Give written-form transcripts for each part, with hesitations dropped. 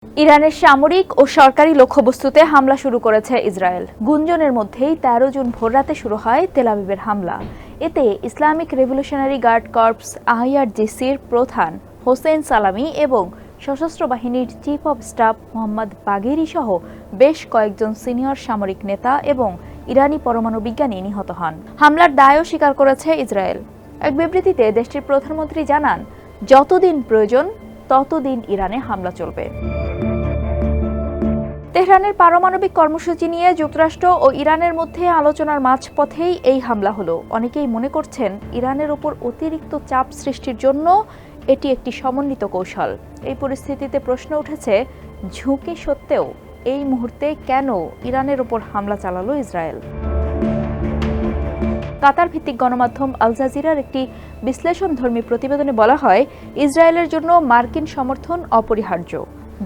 ইরানের সামরিক ও সরকারি লক্ষ্যবস্তুতে হামলা শুরু করেছে ইসরায়েল। গুঞ্জনের মধ্যেই ১৩ জুন ভোররাতে শুরু হয় তেল আবিবের হামলা। এতে ইসলামিক রেভলিউশনারি গার্ড কর্পস আইআরজিসির প্রধান হোসেন সালামি এবং সশস্ত্র বাহিনীর চিফ অব স্টাফ মোহাম্মদ বাগেরি সহ বেশ কয়েকজন সিনিয়র সামরিক নেতা এবং ইরানি পরমাণু বিজ্ঞানী নিহত হন। হামলার দায়ও স্বীকার করেছে ইসরায়েল। এক বিবৃতিতে দেশটির প্রধানমন্ত্রী জানান, যতদিন প্রয়োজন ততদিন ইরানে হামলা চলবে। তেহরানের পারমাণবিক কর্মসূচি নিয়ে যুক্তরাষ্ট্র ও ইরানের মধ্যে আলোচনার মাঝপথেই এই হামলা হলো। অনেকেই মনে করছেন ইরানের উপর অতিরিক্ত চাপ সৃষ্টির জন্য এটি একটি সমন্বিত কৌশল। এই পরিস্থিতিতে প্রশ্ন উঠেছে, ঝুঁকি সত্ত্বেও এই মুহূর্তে কেন ইরানের উপর হামলা চালালো ইসরায়েল? কাতার ভিত্তিক গণমাধ্যম আল জাজিরার একটি বিশ্লেষণধর্মী প্রতিবেদনে বলা হয়, ইসরায়েলের জন্য মার্কিন সমর্থন অপরিহার্য।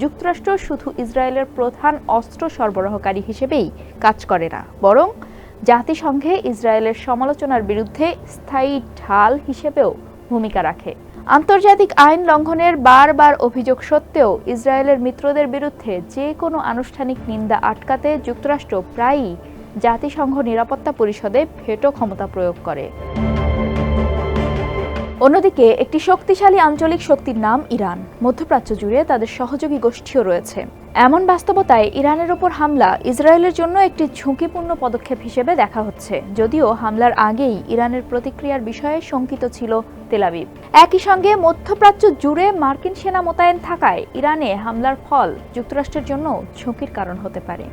যুক্তরাষ্ট্র শুধু ইসরায়েলের প্রধান অস্ত্র সরবরাহকারী হিসেবেই কাজ করে না, বরং জাতিসংঘে ইসরায়েলের সমালোচনার বিরুদ্ধে স্থায়ী ঢাল হিসেবেও ভূমিকা রাখে। আন্তর্জাতিক আইন লঙ্ঘনের বারবার অভিযোগ সত্ত্বেও ইসরায়েলের মিত্রদের বিরুদ্ধে যে কোনো আনুষ্ঠানিক নিন্দা আটকাতে যুক্তরাষ্ট্র প্রায়ই জাতিসংঘ নিরাপত্তা পরিষদে ভেটো ক্ষমতা প্রয়োগ করে। অন্যদিকে একটি শক্তিশালী আঞ্চলিক শক্তির নাম ইরান। মধ্যপ্রাচ্য জুড়ে তাদের সহযোগী গোষ্ঠীও রয়েছে। এমন বাস্তবতায় ইরানের ওপর হামলা ইসরায়েলের জন্য একটি ঝুঁকিপূর্ণ পদক্ষেপ হিসেবে দেখা হচ্ছে, যদিও হামলার আগেই ইরানের প্রতিক্রিয়ার বিষয়ে শঙ্কিত ছিল তেল আবিব। একই সঙ্গে মধ্যপ্রাচ্য জুড়ে মার্কিন সেনা মোতায়েন থাকায় ইরানে হামলার ফল যুক্তরাষ্ট্রের জন্য ঝুঁকির কারণ হতে পারে।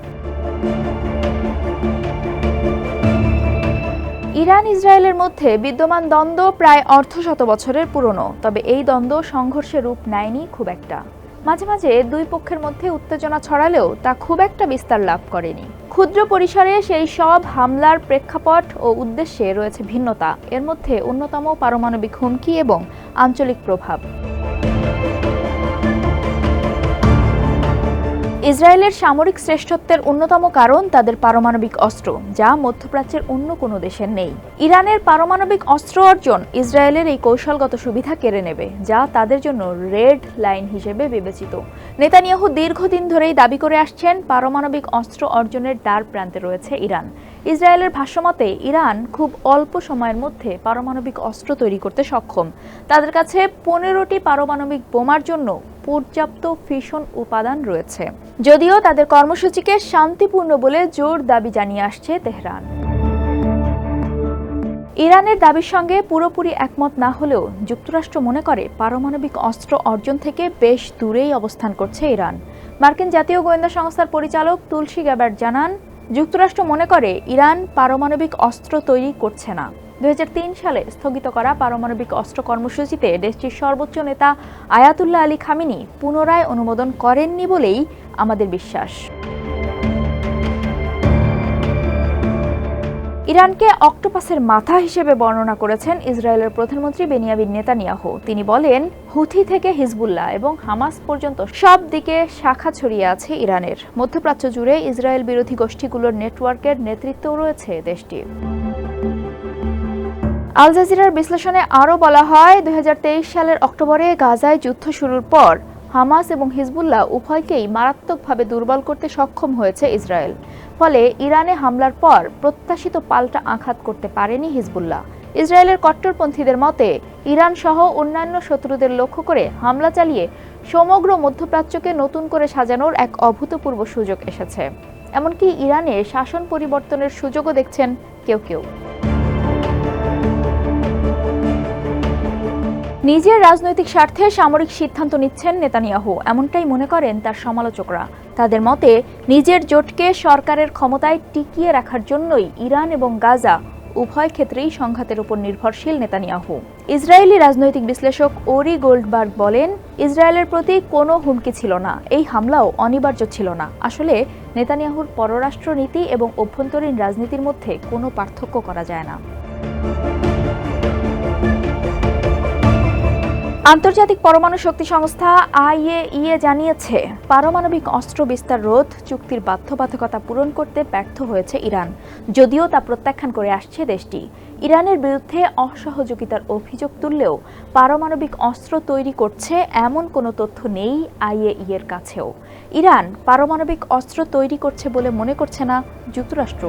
ইরান ইসরায়েলের মধ্যে বিদ্যমান দ্বন্দ্ব প্রায় অর্ধশত বছরের পুরনো, তবে এই দ্বন্দ্ব সংঘর্ষের রূপ নেয়নি খুব একটা। মাঝে মাঝে দুই পক্ষের মধ্যে উত্তেজনা ছড়ালেও তা খুব একটা বিস্তার লাভ করেনি। ক্ষুদ্র পরিসরে সেই সব হামলার প্রেক্ষাপট ও উদ্দেশ্যে রয়েছে ভিন্নতা। এর মধ্যে অন্যতম পারমাণবিক হুমকি এবং আঞ্চলিক প্রভাব। ইসরায়েলের সামরিক শ্রেষ্ঠত্বের অন্যতম কারণ তাদের পারমাণবিক অস্ত্র, যা মধ্যপ্রাচ্যের অন্য কোনো দেশের নেই। ইরানের পারমাণবিক অস্ত্র অর্জন ইসরায়েলের এই কৌশলগত সুবিধা কেড়ে নেবে, যা তাদের জন্য রেড লাইন হিসেবে বিবেচিত। নেতানিয়াহু দীর্ঘদিন ধরেই দাবি করে আসছেন, পারমাণবিক অস্ত্র অর্জনের দ্বার প্রান্তে রয়েছে ইরান। ইসরায়েলের ভাষ্যমতে ইরান খুব অল্প সময়ের মধ্যে পারমাণবিক অস্ত্র তৈরি করতে সক্ষম। তাদের কাছে 15টি পারমাণবিক বোমার জন্য পর্যাপ্ত ফিশন উপাদান রয়েছে। যদিও তাদের কর্মসূচিকে শান্তিপূর্ণ বলে জোর দাবি জানিয়ে আসছে তেহরান। ইরানের দাবির সঙ্গে পুরোপুরি একমত না হলেও যুক্তরাষ্ট্র মনে করে পারমাণবিক অস্ত্র অর্জন থেকে বেশ দূরেই অবস্থান করছে ইরান। মার্কিন জাতীয় গোয়েন্দা সংস্থার পরিচালক তুলসী গ্যাবার্ট জানান, যুক্তরাষ্ট্র মনে করে ইরান পারমাণবিক অস্ত্র তৈরি করছে না। 2003 সালে স্থগিত করা পারমাণবিক অস্ত্র কর্মসূচিতে দেশটির সর্বোচ্চ নেতা আয়াতুল্লাহ আলী খামেনি পুনরায় অনুমোদন করেননি বলেই আমাদের বিশ্বাস। ইরানকে অক্টোপাসের মাথা হিসেবে বর্ণনা করেছেন ইসরায়েলের প্রধানমন্ত্রী বেনিয়ামিন নেতানিয়াহু। তিনি বলেন, হুথি থেকে হিজবুল্লাহ এবং হামাস পর্যন্ত সব দিকে শাখা ছড়িয়ে আছে ইরানের। মধ্যপ্রাচ্য জুড়ে ইসরায়েল বিরোধী গোষ্ঠীগুলোর নেটওয়ার্কের নেতৃত্বও রয়েছে দেশটির। আল জাজিরার বিশ্লেষণে আরও বলা হয়, 2023 সালের অক্টোবরে গাজায় যুদ্ধ শুরুর পর হামাস এবং হিজবুল্লাহ উভয়কেই মারাত্মকভাবে দুর্বল করতে সক্ষম হয়েছে ইসরায়েল। ফলে ইরানে হামলার পর প্রত্যাশিত পাল্টা আঘাত করতে পারেনি হিজবুল্লাহ। ইসরায়েলের কট্টরপন্থীদের মতে, ইরান সহ অন্যান্য শত্রুদের লক্ষ্য করে হামলা চালিয়ে সমগ্র মধ্যপ্রাচ্যকে নতুন করে সাজানোর এক অভূতপূর্ব সুযোগ এসেছে। এমনকি ইরানে শাসন পরিবর্তনের সুযোগও দেখছেন কেউ কেউ। নিজের রাজনৈতিক স্বার্থে সামরিক সিদ্ধান্ত নিচ্ছেন নেতানিয়াহু, এমনটাই মনে করেন তার সমালোচকরা। তাদের মতে, নিজের জোটকে সরকারের ক্ষমতায় টিকিয়ে রাখার জন্যই ইরান এবং গাজা উভয় ক্ষেত্রেই সংঘাতের উপর নির্ভরশীল নেতানিয়াহু। ইসরায়েলি রাজনৈতিক বিশ্লেষক ওরি গোল্ডবার্গ বলেন, ইসরায়েলের প্রতি কোনো হুমকি ছিল না, এই হামলাও অনিবার্য ছিল না। আসলে নেতানিয়াহুর পররাষ্ট্র নীতি এবং অভ্যন্তরীণ রাজনীতির মধ্যে কোনো পার্থক্য করা যায় না। আন্তর্জাতিক পরমাণু শক্তি সংস্থা IAEA জানিয়েছে, পারমাণবিক অস্ত্র বিস্তার রোধ চুক্তির বাধ্যবাধকতা পূরণ করতে ব্যর্থ হয়েছে ইরান, যদিও তা প্রত্যাখ্যান করে আসছে দেশটি। ইরানের বিরুদ্ধে অসহযোগিতার অভিযোগ তুললেও পারমাণবিক অস্ত্র তৈরি করছে এমন কোনো তথ্য নেই IAEA এর কাছেও। ইরান পারমাণবিক অস্ত্র তৈরি করছে বলে মনে করছে না যুক্তরাষ্ট্র।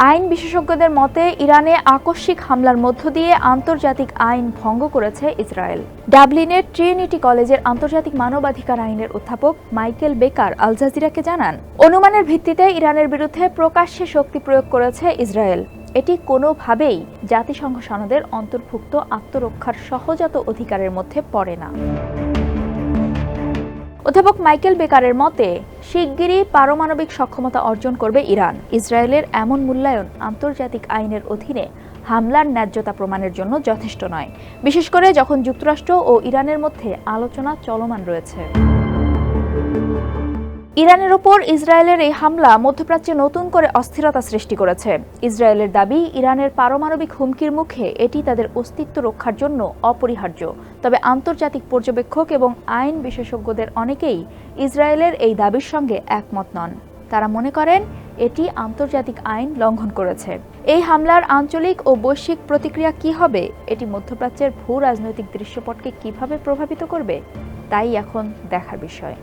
আইন বিশেষজ্ঞদের মতে, ইরানে আকস্মিক হামলার মধ্য দিয়ে আন্তর্জাতিক আইন ভঙ্গ করেছে ইসরায়েল। ডাবলিনের ট্রিনিটি কলেজের আন্তর্জাতিক মানবাধিকার আইনের অধ্যাপক মাইকেল বেকার আল জাজিরাকে জানান, অনুমানের ভিত্তিতে ইরানের বিরুদ্ধে প্রকাশ্যে শক্তি প্রয়োগ করেছে ইসরায়েল। এটি কোনোভাবেই জাতিসংঘ সনদের অন্তর্ভুক্ত আত্মরক্ষার সহজাত অধিকারের মধ্যে পড়ে না। অধ্যাপক মাইকেল বেকারের মতে, শিগগিরই পারমাণবিক সক্ষমতা অর্জন করবে ইরান। ইসরায়েলের এমন মূল্যায়ন আন্তর্জাতিক আইনের অধীনে হামলার ন্যায্যতা প্রমাণের জন্য যথেষ্ট নয়, বিশেষ করে যখন যুক্তরাষ্ট্র ও ইরানের মধ্যে আলোচনা চলমান রয়েছে। ইরানের ওপর ইসরায়েলের এই হামলা মধ্যপ্রাচ্যে নতুন করে অস্থিরতা সৃষ্টি করেছে। ইসরায়েলের দাবি, ইরানের পারমাণবিক হুমকির মুখে এটি তাদের অস্তিত্ব রক্ষার জন্য অপরিহার্য। তবে আন্তর্জাতিক পর্যবেক্ষক এবং আইন বিশেষজ্ঞদের অনেকেই ইসরায়েলের এই দাবির সঙ্গে একমত নন। তারা মনে করেন এটি আন্তর্জাতিক আইন লঙ্ঘন করেছে। এই হামলার আঞ্চলিক ও বৈশ্বিক প্রতিক্রিয়া কী হবে, এটি মধ্যপ্রাচ্যের ভূ রাজনৈতিক দৃশ্যপটকে কিভাবে প্রভাবিত করবে, তাই এখন দেখার বিষয়।